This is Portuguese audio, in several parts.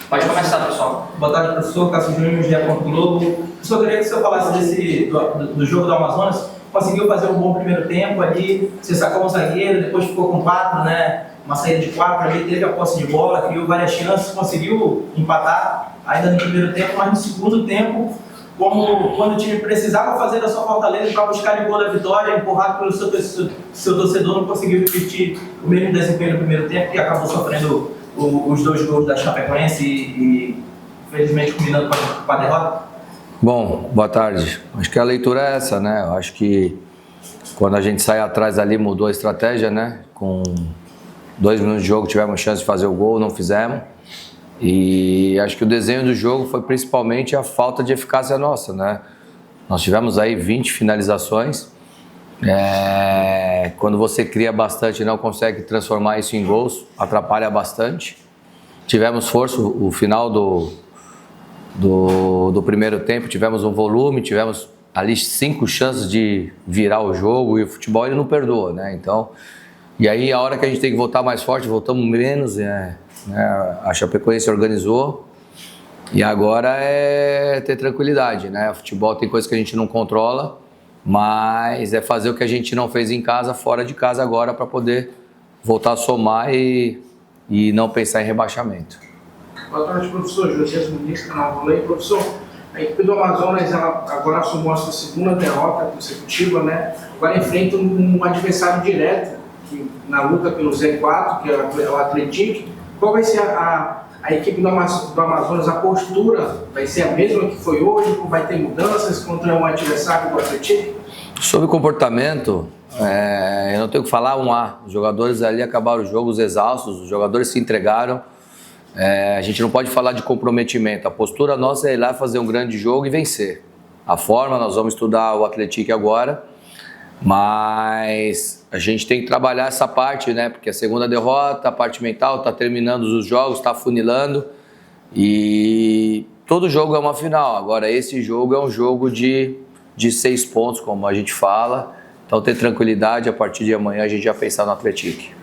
Pode começar, pessoal. Boa tarde, professor. Cássio Júnior, GE. Globo. Professor, eu queria que o senhor falasse do jogo do Amazonas. Conseguiu fazer um bom primeiro tempo ali, você sacou um zagueiro, depois ficou com 4, né? Uma saída de 4 ali, teve a posse de bola, criou várias chances, conseguiu empatar ainda no primeiro tempo, mas no segundo tempo, como quando o time precisava fazer da sua fortaleza para buscar o gol da vitória, empurrado pelo seu torcedor, não conseguiu repetir o mesmo desempenho no primeiro tempo, que acabou sofrendo os 2 gols da Chapecoense e infelizmente culminando com a derrota. Bom, boa tarde. Acho que a leitura é essa, né? Eu acho que quando a gente sai atrás ali mudou a estratégia, né? Com 2 minutos de jogo tivemos chance de fazer o gol, não fizemos. E acho que o desenho do jogo foi principalmente a falta de eficácia nossa, né? Nós tivemos aí 20 finalizações. Quando você cria bastante e não consegue transformar isso em gols, atrapalha bastante. Tivemos força, o final do primeiro tempo, tivemos um volume, tivemos ali 5 chances de virar o jogo e o futebol ele não perdoa, né? Então, e aí a hora que a gente tem que voltar mais forte, voltamos menos, né? A Chapecoense organizou e agora é ter tranquilidade, né? O futebol tem coisas que a gente não controla, mas é fazer o que a gente não fez em casa, fora de casa agora para poder voltar a somar e não pensar em rebaixamento. Boa tarde, professor Josias Muniz, canal Volei. Professor, a equipe do Amazonas ela agora assumou a sua segunda derrota consecutiva, né? Agora enfrenta um adversário direto na luta pelo Z4, que é o Atlético. Qual vai ser a equipe do Amazonas, a postura? Vai ser a mesma que foi hoje? Ou vai ter mudanças contra um adversário do Atlético? Sobre o comportamento, eu não tenho o que falar, os jogadores ali acabaram os jogos exaustos, os jogadores se entregaram. A gente não pode falar de comprometimento, a postura nossa é ir lá fazer um grande jogo e vencer. A forma, nós vamos estudar o Atlético agora, mas a gente tem que trabalhar essa parte, né? Porque a segunda derrota, a parte mental, está terminando os jogos, está afunilando e todo jogo é uma final. Agora esse jogo é um jogo de 6 pontos, como a gente fala, então ter tranquilidade, a partir de amanhã a gente já pensar no Atlético.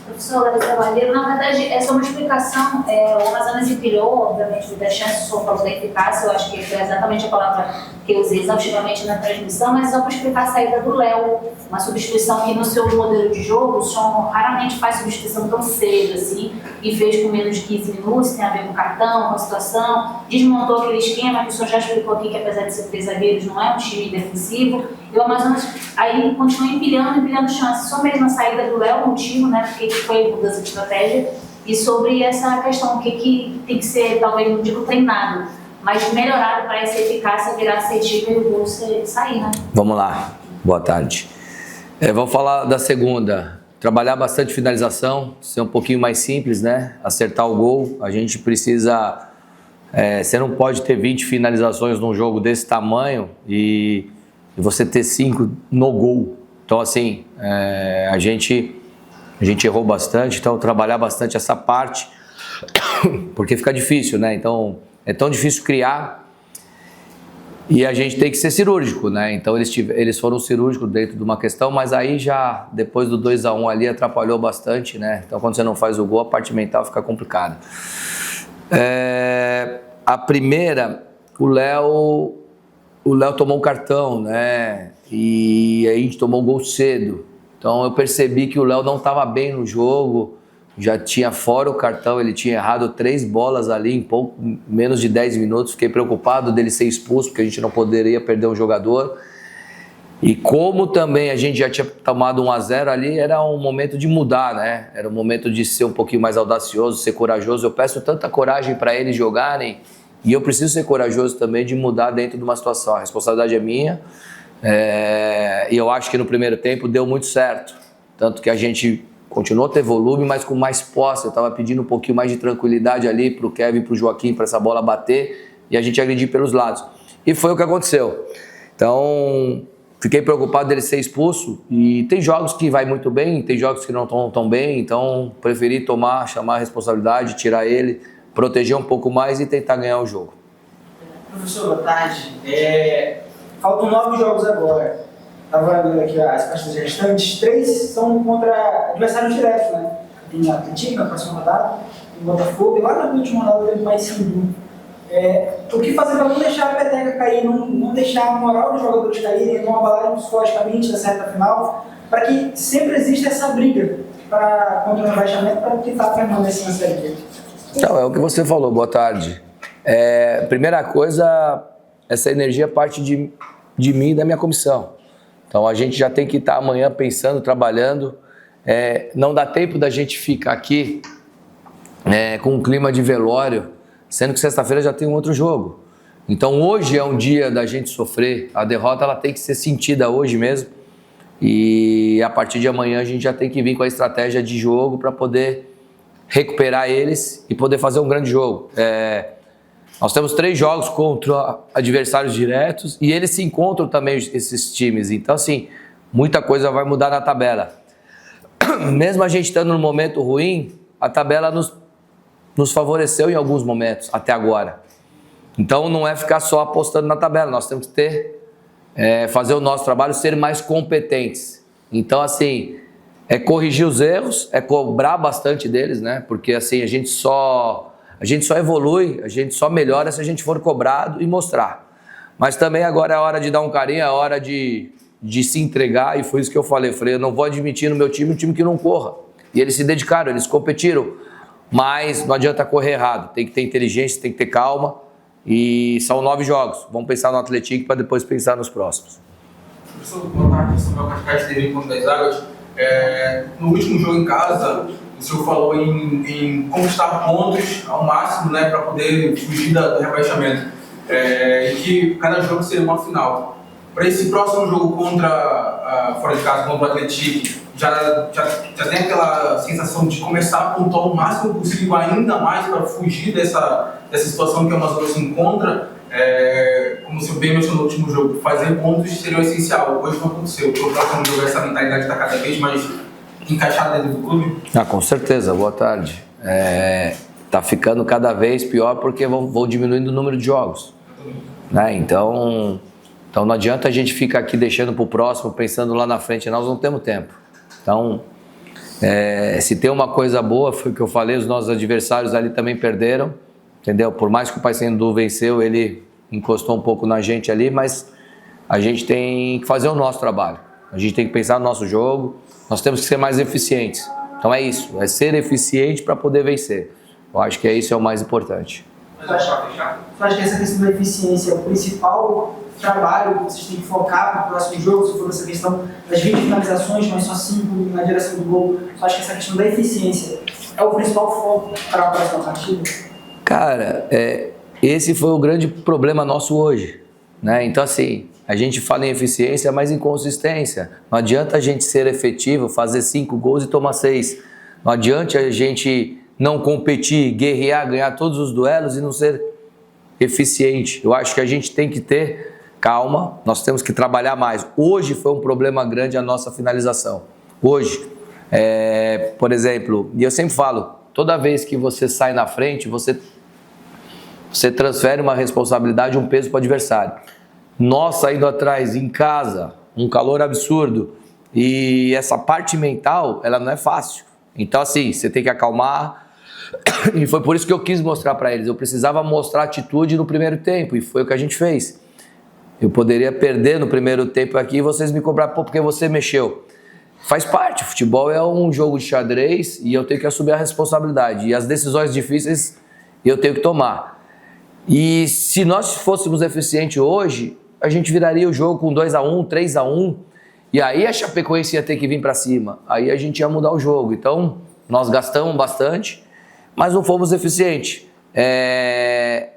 Professor Larissa Cavalheiro, na verdade, essa é uma explicação. O Amazonas empilhou, obviamente, da chance, o senhor falou da eficácia, eu acho que foi exatamente a palavra que eu usei exaustivamente na transmissão, mas só para explicar a saída do Léo, uma substituição que no seu modelo de jogo, o senhor raramente faz substituição tão cedo assim, e fez com menos de 15 minutos, tem a ver com o cartão, com a situação, desmontou aquele esquema que o senhor já explicou aqui, que apesar de ser 3 zagueiros, não é um time defensivo, e o Amazonas aí continua empilhando chances, só mesmo a saída do Léo, o motivo, né, porque foi mudança de estratégia, e sobre essa questão, o que tem que ser, talvez, não digo treinado, mas melhorado para essa eficácia virar assertiva e o gol sair, né? Vamos lá, boa tarde. Vamos falar da segunda. Trabalhar bastante finalização, ser um pouquinho mais simples, né? Acertar o gol. A gente precisa... você não pode ter 20 finalizações num jogo desse tamanho e você ter 5 no gol. Então, assim, a gente errou bastante, então trabalhar bastante essa parte, porque fica difícil, né? Então, é tão difícil criar e a gente tem que ser cirúrgico, né? Então, eles foram cirúrgicos dentro de uma questão, mas aí já, depois do 2-1 ali, atrapalhou bastante, né? Então, quando você não faz o gol, a parte mental fica complicada. A primeira, o Léo tomou o cartão, né? E aí a gente tomou o gol cedo. Então eu percebi que o Léo não estava bem no jogo, já tinha fora o cartão, ele tinha errado 3 bolas ali em pouco menos de 10 minutos. Fiquei preocupado dele ser expulso, porque a gente não poderia perder um jogador. E como também a gente já tinha tomado 1-0 ali, era um momento de mudar, né? Era um momento de ser um pouquinho mais audacioso, ser corajoso. Eu peço tanta coragem para eles jogarem e eu preciso ser corajoso também de mudar dentro de uma situação. A responsabilidade é minha. E eu acho que no primeiro tempo deu muito certo, tanto que a gente continuou a ter volume, mas com mais posse. Eu estava pedindo um pouquinho mais de tranquilidade ali para o Kevin e para o Joaquim, para essa bola bater e a gente agredir pelos lados, e foi o que aconteceu. Então fiquei preocupado dele ser expulso, e tem jogos que vai muito bem, tem jogos que não estão tão bem, então preferi chamar a responsabilidade, tirar ele, proteger um pouco mais e tentar ganhar o jogo. Professor, boa tarde. Faltam 9 jogos agora. Estava vendo aqui as partidas restantes, 3 são contra adversários diretos, né? Tem a Atlético na próxima rodada do Botafogo, e lá na última rodada teve mais Paysandu. O que fazer para não deixar a peteca cair, não deixar a moral dos jogadores caírem, não abalarem psicologicamente nessa reta final, para que sempre exista essa briga contra o rebaixamento para tentar permanecer na Série B. Então, é o que você falou, boa tarde. Primeira coisa, essa energia parte de mim e da minha comissão. Então a gente já tem que estar amanhã pensando, trabalhando. Não dá tempo da gente ficar aqui com um clima de velório, sendo que sexta-feira já tem um outro jogo. Então hoje é um dia da gente sofrer. A derrota ela tem que ser sentida hoje mesmo. E a partir de amanhã a gente já tem que vir com a estratégia de jogo para poder recuperar eles e poder fazer um grande jogo. Nós temos 3 jogos contra adversários diretos e eles se encontram também, esses times. Então, assim, muita coisa vai mudar na tabela. Mesmo a gente estando num momento ruim, a tabela nos favoreceu em alguns momentos, até agora. Então, não é ficar só apostando na tabela. Nós temos que fazer o nosso trabalho, ser mais competentes. Então, assim, corrigir os erros, cobrar bastante deles, né? Porque, assim, a gente só evolui, a gente só melhora se a gente for cobrado e mostrar. Mas também agora é a hora de dar um carinho, é a hora de se entregar, e foi isso que eu falei. Eu não vou admitir no meu time um time que não corra. E eles se dedicaram, eles competiram, mas não adianta correr errado. Tem que ter inteligência, tem que ter calma, e são 9 jogos. Vamos pensar no Atlético para depois pensar nos próximos. Professor, boa tarde, Samuel Cascais, TV Encontro das Águas. No último jogo em casa, o senhor falou em conquistar pontos ao máximo, né, para poder fugir do rebaixamento. E que cada jogo seria uma final. Para esse próximo jogo fora de casa, contra o Atlético, já tem aquela sensação de começar a pontuar o máximo possível, ainda mais para fugir dessa situação que o Amazonas se encontra. Como o senhor bem mencionou no último jogo, fazer pontos seria o essencial. Hoje não aconteceu. Para o próximo jogo, essa mentalidade está cada vez mais encaixada dentro do clube? Com certeza, boa tarde. Tá ficando cada vez pior porque vou diminuindo o número de jogos. Né? Então não adianta a gente ficar aqui deixando para o próximo, pensando lá na frente, nós não temos tempo. Então, se tem uma coisa boa, foi o que eu falei, os nossos adversários ali também perderam, entendeu? Por mais que o Paysandu venceu, ele encostou um pouco na gente ali, mas a gente tem que fazer o nosso trabalho. A gente tem que pensar no nosso jogo, nós temos que ser mais eficientes. Então é isso, é ser eficiente para poder vencer. Eu acho que isso é o mais importante. Eu acho que essa questão da eficiência é o principal trabalho que vocês têm que focar para o próximo jogo, se for essa questão das 20 finalizações, mas só 5 na direção do gol. Eu acho que essa questão da eficiência é o principal foco para a próxima partida. Cara, esse foi o grande problema nosso hoje, né? Então, assim, a gente fala em eficiência, mas em consistência. Não adianta a gente ser efetivo, fazer 5 gols e tomar 6. Não adianta a gente não competir, guerrear, ganhar todos os duelos e não ser eficiente. Eu acho que a gente tem que ter calma, nós temos que trabalhar mais. Hoje foi um problema grande a nossa finalização. Hoje, por exemplo, e eu sempre falo, toda vez que você sai na frente, você transfere uma responsabilidade, um peso para o adversário. Nós saindo atrás, em casa, um calor absurdo, e essa parte mental, ela não é fácil. Então, assim, você tem que acalmar, e foi por isso que eu quis mostrar para eles. Eu precisava mostrar atitude no primeiro tempo, e foi o que a gente fez. Eu poderia perder no primeiro tempo aqui e vocês me cobraram, porque você mexeu. Faz parte, futebol é um jogo de xadrez e eu tenho que assumir a responsabilidade. E as decisões difíceis eu tenho que tomar. E se nós fôssemos eficientes hoje, a gente viraria o jogo com 2-1, 3-1, e aí a Chapecoense ia ter que vir para cima. Aí a gente ia mudar o jogo. Então, nós gastamos bastante, mas não fomos eficientes.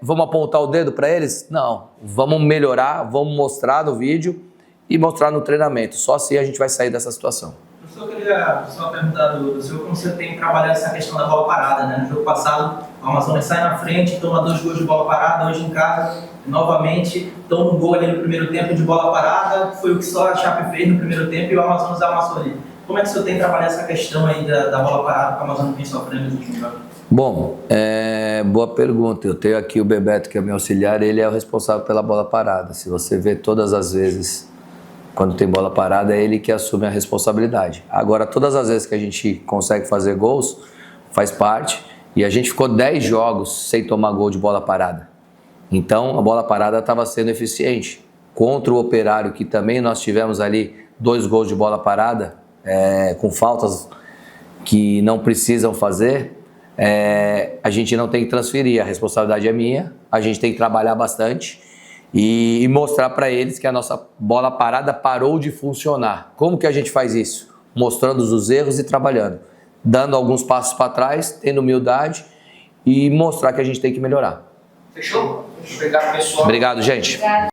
Vamos apontar o dedo para eles? Não. Vamos melhorar, vamos mostrar no vídeo e mostrar no treinamento. Só assim a gente vai sair dessa situação. Professor, eu queria só perguntar do senhor como você tem trabalhado essa questão da bola parada, né? No jogo passado, o Amazonas sai na frente, toma 2 gols de bola parada, hoje em casa, novamente, toma um gol ali no primeiro tempo de bola parada, foi o que só a Chape fez no primeiro tempo e o Amazonas amassou ali. Como é que o senhor tem trabalhado essa questão aí da bola parada que o Amazonas vem sofrendo nos últimos jogos? Bom, boa pergunta. Eu tenho aqui o Bebeto, que é meu auxiliar, ele é o responsável pela bola parada. Se você vê todas as vezes, quando tem bola parada, é ele que assume a responsabilidade. Agora, todas as vezes que a gente consegue fazer gols, faz parte. E a gente ficou 10 jogos sem tomar gol de bola parada. Então a bola parada estava sendo eficiente. Contra o Operário, que também nós tivemos ali 2 gols de bola parada, com faltas que não precisam fazer, a gente não tem que transferir, a responsabilidade é minha, a gente tem que trabalhar bastante e mostrar para eles que a nossa bola parada parou de funcionar. Como que a gente faz isso? Mostrando os erros e trabalhando, dando alguns passos para trás, tendo humildade e mostrar que a gente tem que melhorar. Fechou? Obrigado, pessoal. Obrigado, gente. Obrigada.